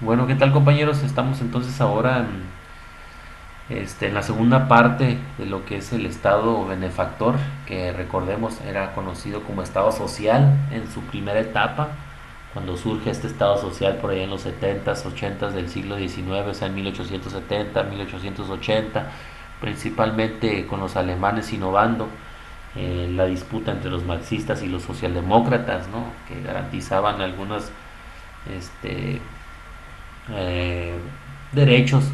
Bueno, ¿qué tal compañeros? Estamos entonces ahora en la segunda parte de lo que es el Estado benefactor, que recordemos era conocido como Estado social en su primera etapa, cuando surge este Estado social por ahí en los 70s, 80s del siglo XIX, o sea, en 1870, 1880, principalmente con los alemanes innovando, la disputa entre los marxistas y los socialdemócratas, ¿no? Que garantizaban algunas este, eh, derechos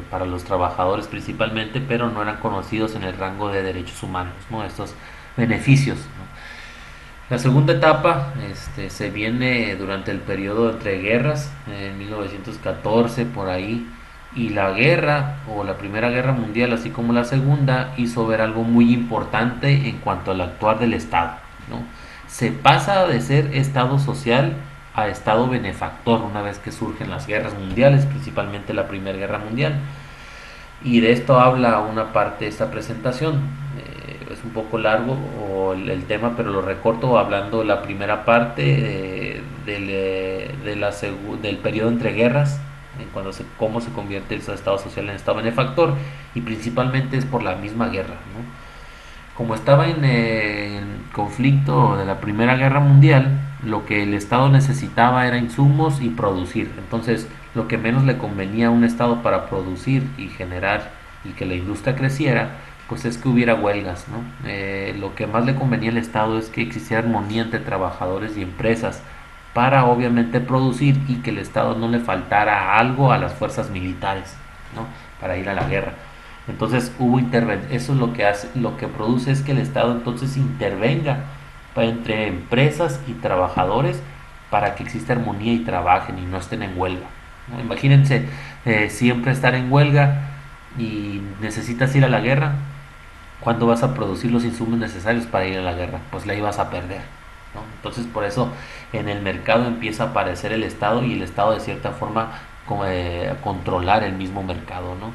para los trabajadores principalmente, pero no eran conocidos en el rango de derechos humanos, ¿no? Estos beneficios, ¿no? La segunda etapa se viene durante el periodo entre guerras, en 1914 por ahí, y la guerra o la Primera Guerra Mundial, así como la Segunda, hizo ver algo muy importante en cuanto al actuar del Estado, ¿no? Se pasa de ser Estado social a Estado benefactor una vez que surgen las guerras mundiales, principalmente la Primera Guerra Mundial. Y de esto habla una parte de esta presentación. Es un poco largo el tema, pero lo recorto hablando la primera parte del periodo entre guerras, cómo se convierte el Estado social en Estado benefactor, y principalmente es por la misma guerra, ¿no? Como estaba en el conflicto de la Primera Guerra Mundial, lo que el Estado necesitaba era insumos y producir. Entonces, lo que menos le convenía a un Estado para producir y generar y que la industria creciera, pues es que hubiera huelgas, ¿no? Lo que más le convenía al Estado es que existiera armonía entre trabajadores y empresas para obviamente producir y que el Estado no le faltara algo a las fuerzas militares, ¿no? Para ir a la guerra. Entonces hubo intervención, eso es lo que hace, lo que produce es que el Estado entonces intervenga entre empresas y trabajadores para que exista armonía y trabajen y no estén en huelga, ¿no? Imagínense siempre estar en huelga y necesitas ir a la guerra. ¿Cuándo vas a producir los insumos necesarios para ir a la guerra? Pues la ibas a perder, ¿no? Entonces por eso en el mercado empieza a aparecer el Estado y el Estado de cierta forma controlar el mismo mercado, ¿no?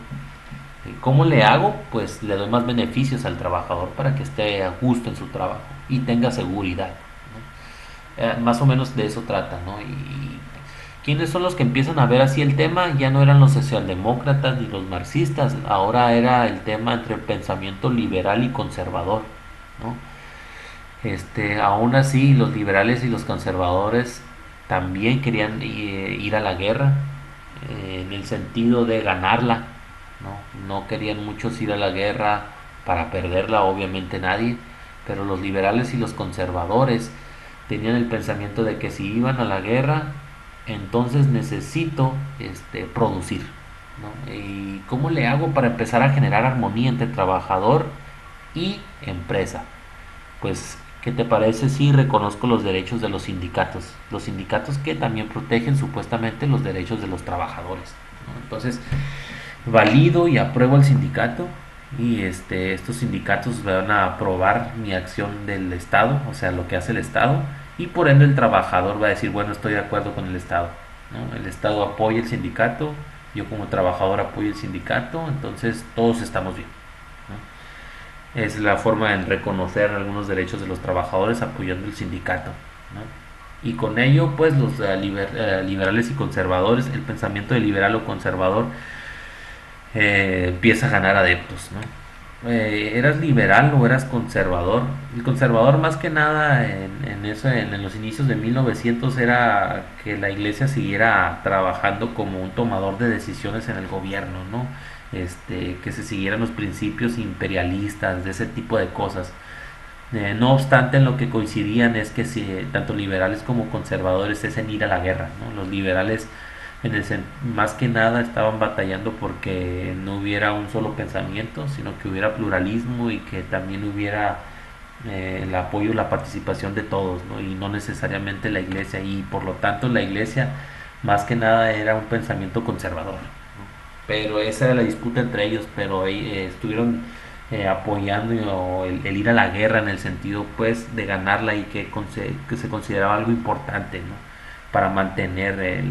¿Cómo le hago? Pues le doy más beneficios al trabajador para que esté a gusto en su trabajo y tenga seguridad, ¿no? Más o menos de eso trata, ¿no? Y ¿quiénes son los que empiezan a ver así el tema? Ya no eran los socialdemócratas ni los marxistas, ahora era el tema entre el pensamiento liberal y conservador, ¿no? Aún así, los liberales y los conservadores también querían ir a la guerra, en el sentido de ganarla, ¿no? No querían muchos ir a la guerra para perderla, obviamente nadie, pero los liberales y los conservadores tenían el pensamiento de que si iban a la guerra, entonces necesito producir, ¿no? ¿Y cómo le hago para empezar a generar armonía entre trabajador y empresa? Pues, ¿qué te parece si reconozco los derechos de los sindicatos? Los sindicatos que también protegen supuestamente los derechos de los trabajadores, ¿no? Entonces, valido y apruebo el sindicato y estos sindicatos van a aprobar mi acción del Estado, o sea, lo que hace el Estado, y por ende el trabajador va a decir, bueno, estoy de acuerdo con el Estado, ¿no? El Estado apoya el sindicato, yo como trabajador apoyo el sindicato, entonces todos estamos bien, ¿no? Es la forma de reconocer algunos derechos de los trabajadores apoyando el sindicato, ¿no? Y con ello, pues los liberales y conservadores, el pensamiento de liberal o conservador empieza a ganar adeptos, ¿no? ¿Eras liberal o eras conservador? El conservador más que nada en los inicios de 1900 era que la iglesia siguiera trabajando como un tomador de decisiones en el gobierno, ¿no? Que se siguieran los principios imperialistas, de ese tipo de cosas. No obstante, en lo que coincidían es que si, tanto liberales como conservadores es en ir a la guerra, ¿no? Los liberales más que nada estaban batallando porque no hubiera un solo pensamiento, sino que hubiera pluralismo y que también hubiera el apoyo, la participación de todos, ¿no? Y no necesariamente la iglesia, y por lo tanto la iglesia más que nada era un pensamiento conservador, ¿no? Pero esa era la disputa entre ellos, pero estuvieron apoyando el ir a la guerra en el sentido pues de ganarla y que se consideraba algo importante, ¿no? Para mantener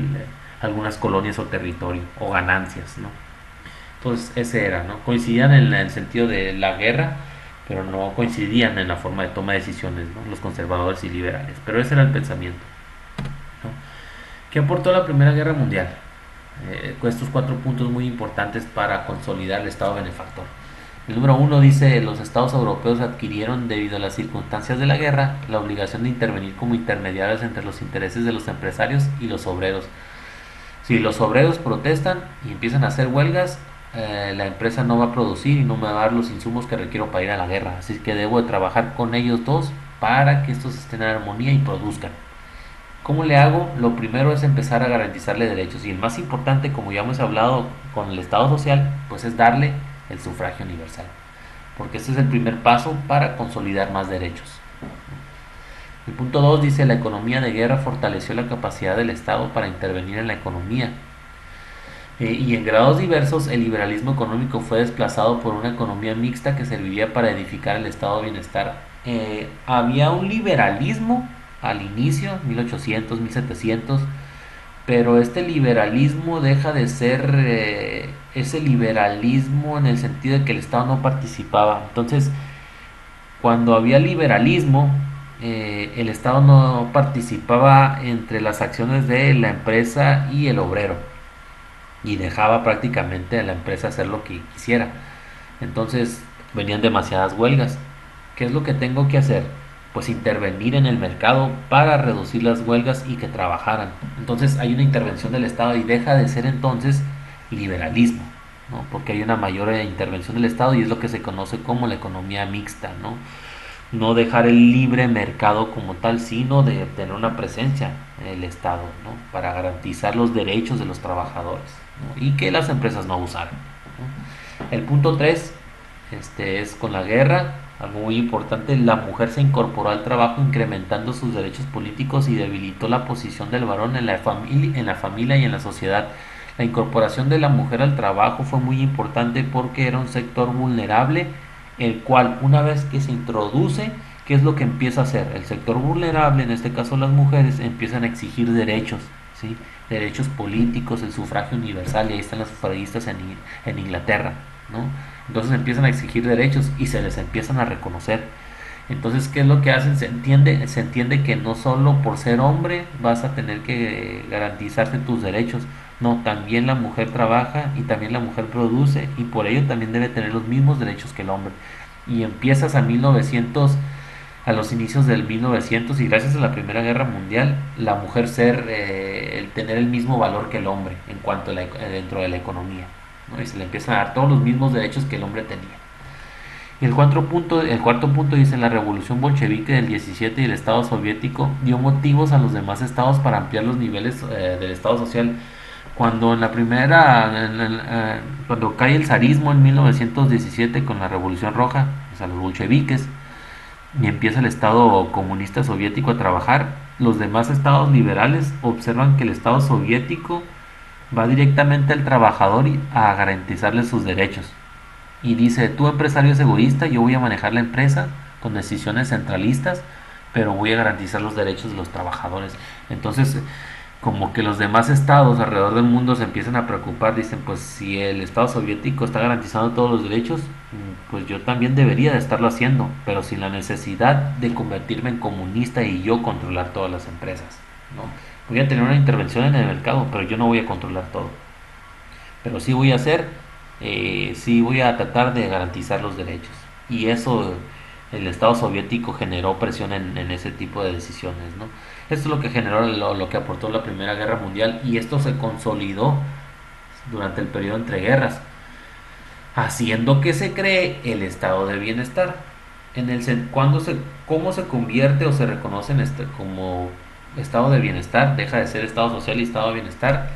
algunas colonias o territorio o ganancias, ¿no? Entonces ese era, ¿no? Coincidían en el sentido de la guerra, pero no coincidían en la forma de toma de decisiones, ¿no? Los conservadores y liberales, pero ese era el pensamiento, ¿no? ¿Qué aportó la Primera Guerra Mundial? Estos 4 puntos muy importantes para consolidar el Estado benefactor. El número 1 dice: los estados europeos adquirieron, debido a las circunstancias de la guerra, la obligación de intervenir como intermediarios entre los intereses de los empresarios y los obreros. Si los obreros protestan y empiezan a hacer huelgas, la empresa no va a producir y no me va a dar los insumos que requiero para ir a la guerra. Así que debo de trabajar con ellos dos para que estos estén en armonía y produzcan. ¿Cómo le hago? Lo primero es empezar a garantizarle derechos, y el más importante, como ya hemos hablado con el Estado social, pues es darle el sufragio universal, porque este es el primer paso para consolidar más derechos. El punto 2 dice: la economía de guerra fortaleció la capacidad del Estado para intervenir en la economía. Y en grados diversos, el liberalismo económico fue desplazado por una economía mixta que serviría para edificar el estado de bienestar. Había un liberalismo al inicio, 1800, 1700, pero este liberalismo deja de ser ese liberalismo en el sentido de que el Estado no participaba. Entonces, cuando había liberalismo, el Estado no participaba entre las acciones de la empresa y el obrero, y dejaba prácticamente a la empresa hacer lo que quisiera. Entonces venían demasiadas huelgas. ¿Qué es lo que tengo que hacer? Pues intervenir en el mercado para reducir las huelgas y que trabajaran. Entonces hay una intervención del Estado y deja de ser entonces liberalismo, ¿no? Porque hay una mayor intervención del Estado, y es lo que se conoce como la economía mixta, ¿no? No dejar el libre mercado como tal, sino de tener una presencia en el Estado, ¿no? Para garantizar los derechos de los trabajadores, ¿no? Y que las empresas no abusaran, ¿no? El punto 3 es con la guerra, algo muy importante: la mujer se incorporó al trabajo, incrementando sus derechos políticos, y debilitó la posición del varón en la familia y en la sociedad. La incorporación de la mujer al trabajo fue muy importante porque era un sector vulnerable, el cual, una vez que se introduce, ¿qué es lo que empieza a hacer? El sector vulnerable, en este caso las mujeres, empiezan a exigir derechos, ¿sí? Derechos políticos, el sufragio universal, y ahí están las sufragistas en Inglaterra, ¿no? Entonces empiezan a exigir derechos y se les empiezan a reconocer. Entonces, ¿qué es lo que hacen? Se entiende que no solo por ser hombre vas a tener que garantizarte tus derechos. No, también la mujer trabaja y también la mujer produce, y por ello también debe tener los mismos derechos que el hombre. Y empiezas a 1900, a los inicios del 1900, y gracias a la Primera Guerra Mundial, la mujer el tener el mismo valor que el hombre en cuanto dentro de la economía, ¿no? Y se le empiezan a dar todos los mismos derechos que el hombre tenía. Y el cuarto punto dice: la revolución bolchevique del 17 y el Estado soviético dio motivos a los demás estados para ampliar los niveles del Estado social. Cuando en la primera, cuando cae el zarismo en 1917 con la Revolución Roja, o sea, los bolcheviques, y empieza el Estado comunista soviético a trabajar, los demás estados liberales observan que el Estado soviético va directamente al trabajador a garantizarle sus derechos. Y dice: tú, empresario, es egoísta, yo voy a manejar la empresa con decisiones centralistas, pero voy a garantizar los derechos de los trabajadores. Entonces, como que los demás estados alrededor del mundo se empiezan a preocupar, dicen: pues si el Estado soviético está garantizando todos los derechos, pues yo también debería de estarlo haciendo, pero sin la necesidad de convertirme en comunista y yo controlar todas las empresas, ¿no? Voy a tener una intervención en el mercado, pero yo no voy a controlar todo. Pero sí voy a sí voy a tratar de garantizar los derechos. Y eso, el Estado soviético generó presión en ese tipo de decisiones, ¿no? Esto es lo que generó lo que aportó la Primera Guerra Mundial, y esto se consolidó durante el periodo entre guerras, haciendo que se cree el estado de bienestar. Cuando ¿Cómo se convierte o se reconoce como estado de bienestar? Deja de ser estado social y estado de bienestar,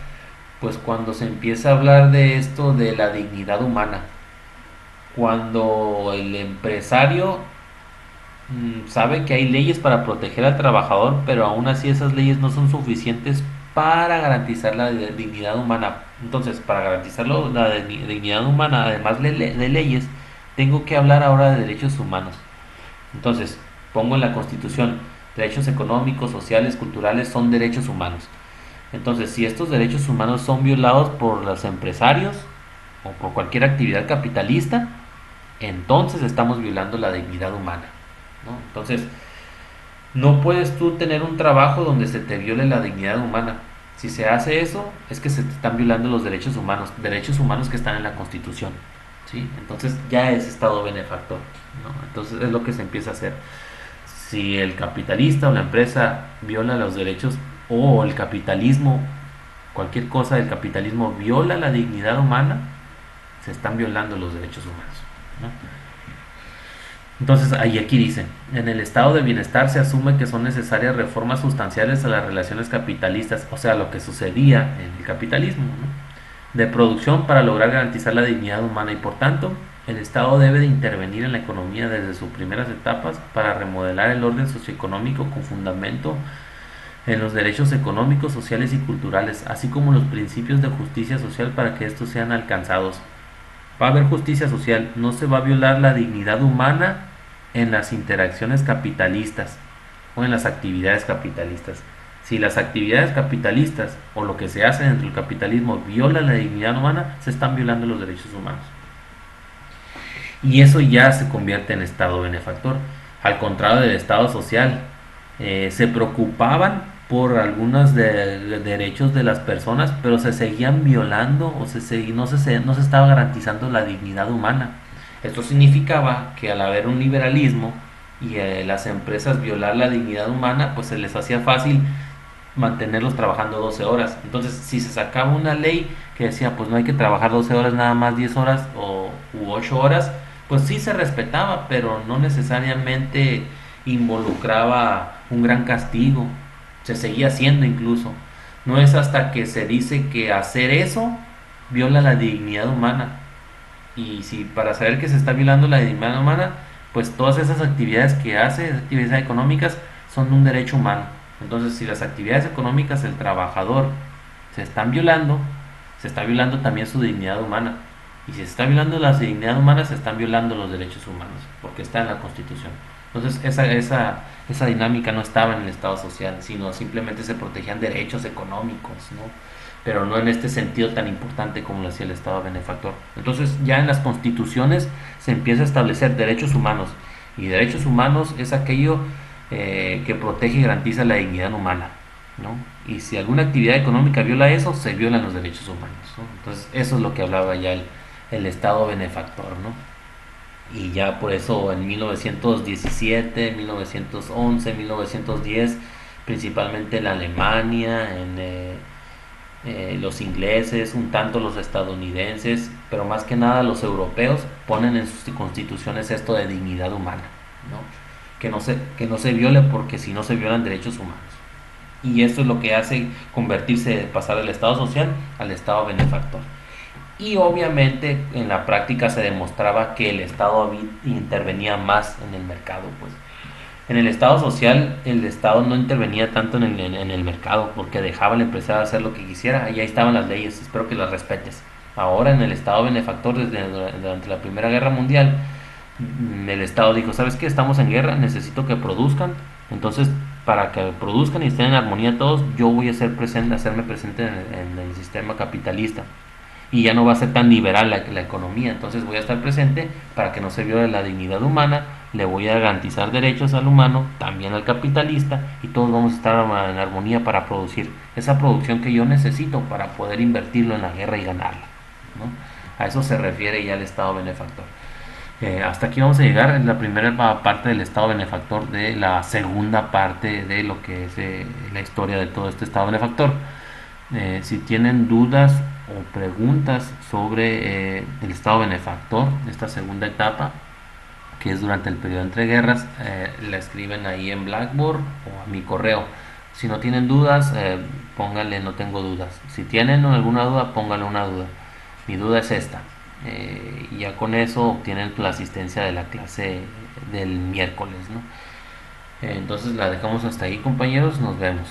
pues cuando se empieza a hablar de esto de la dignidad humana, cuando el empresario sabe que hay leyes para proteger al trabajador, pero aún así esas leyes no son suficientes para garantizar la dignidad humana. Entonces, para garantizar la dignidad humana, además de leyes, tengo que hablar ahora de derechos humanos. Entonces, pongo en la Constitución: derechos económicos, sociales, culturales son derechos humanos. Entonces, si estos derechos humanos son violados por los empresarios o por cualquier actividad capitalista, entonces estamos violando la dignidad humana, ¿no? Entonces, no puedes tú tener un trabajo donde se te viole la dignidad humana. Si se hace eso, es que se están violando los derechos humanos que están en la Constitución. ¿Sí? Entonces ya es Estado benefactor, ¿no? Entonces es lo que se empieza a hacer. Si el capitalista o la empresa viola los derechos, o el capitalismo, cualquier cosa del capitalismo viola la dignidad humana, se están violando los derechos humanos, ¿no? Entonces, ahí aquí dice, en el estado de bienestar se asume que son necesarias reformas sustanciales a las relaciones capitalistas, o sea, lo que sucedía en el capitalismo, ¿no? De producción para lograr garantizar la dignidad humana y por tanto, el Estado debe de intervenir en la economía desde sus primeras etapas para remodelar el orden socioeconómico con fundamento en los derechos económicos, sociales y culturales, así como los principios de justicia social para que estos sean alcanzados. Va a haber justicia social, no se va a violar la dignidad humana en las interacciones capitalistas o en las actividades capitalistas. Si las actividades capitalistas o lo que se hace dentro del capitalismo viola la dignidad humana, se están violando los derechos humanos. Y eso ya se convierte en Estado benefactor. Al contrario del Estado social, se preocupaban por algunos derechos de las personas, pero se seguían violando o no se estaba garantizando la dignidad humana. Esto significaba que al haber un liberalismo y las empresas violar la dignidad humana, pues se les hacía fácil mantenerlos trabajando 12 horas. Entonces, si se sacaba una ley que decía, pues no hay que trabajar 12 horas, nada más 10 horas u 8 horas, pues sí se respetaba, pero no necesariamente involucraba un gran castigo. Se seguía haciendo incluso. No es hasta que se dice que hacer eso viola la dignidad humana. Y si para saber que se está violando la dignidad humana, pues todas esas actividades que hace, esas actividades económicas, son un derecho humano. Entonces, si las actividades económicas del trabajador se están violando, se está violando también su dignidad humana. Y si se está violando la dignidad humana, se están violando los derechos humanos, porque está en la Constitución. Entonces, esa dinámica no estaba en el Estado social, sino simplemente se protegían derechos económicos, ¿no? Pero no en este sentido tan importante como lo hacía el Estado benefactor. Entonces, ya en las constituciones se empieza a establecer derechos humanos, y derechos humanos es aquello que protege y garantiza la dignidad humana, ¿no? Y si alguna actividad económica viola eso, se violan los derechos humanos, ¿no? Entonces, eso es lo que hablaba ya el Estado benefactor, ¿no? Y ya por eso en 1917, 1911, 1910, principalmente en Alemania, en los ingleses, un tanto los estadounidenses, pero más que nada los europeos ponen en sus constituciones esto de dignidad humana, ¿no? Que no se viole, porque si no se violan derechos humanos. Y esto es lo que hace convertirse, pasar del Estado social al Estado benefactor. Y obviamente en la práctica se demostraba que el Estado intervenía más en el mercado, pues. En el Estado social, el Estado no intervenía tanto en el mercado, porque dejaba al empresario hacer lo que quisiera, y ahí estaban las leyes, espero que las respetes. Ahora en el Estado benefactor, durante la Primera Guerra Mundial, el Estado dijo, ¿sabes qué? Estamos en guerra, necesito que produzcan, entonces para que produzcan y estén en armonía todos, yo voy a hacerme presente en el sistema capitalista, y ya no va a ser tan liberal la economía. Entonces voy a estar presente para que no se viole la dignidad humana, le voy a garantizar derechos al humano, también al capitalista, y todos vamos a estar en armonía para producir esa producción que yo necesito para poder invertirlo en la guerra y ganarla, ¿no? A eso se refiere ya el Estado benefactor. Hasta aquí vamos a llegar en la primera parte del Estado benefactor, de la segunda parte de lo que es la historia de todo este Estado benefactor. Si tienen dudas o preguntas sobre el Estado benefactor, esta segunda etapa, que es durante el periodo entre guerras, la escriben ahí en Blackboard o a mi correo. Si no tienen dudas, pónganle no tengo dudas. Si tienen alguna duda, pónganle una duda. Mi duda es esta. Y ya con eso obtienen la asistencia de la clase del miércoles, ¿no? Entonces la dejamos hasta ahí, compañeros. Nos vemos.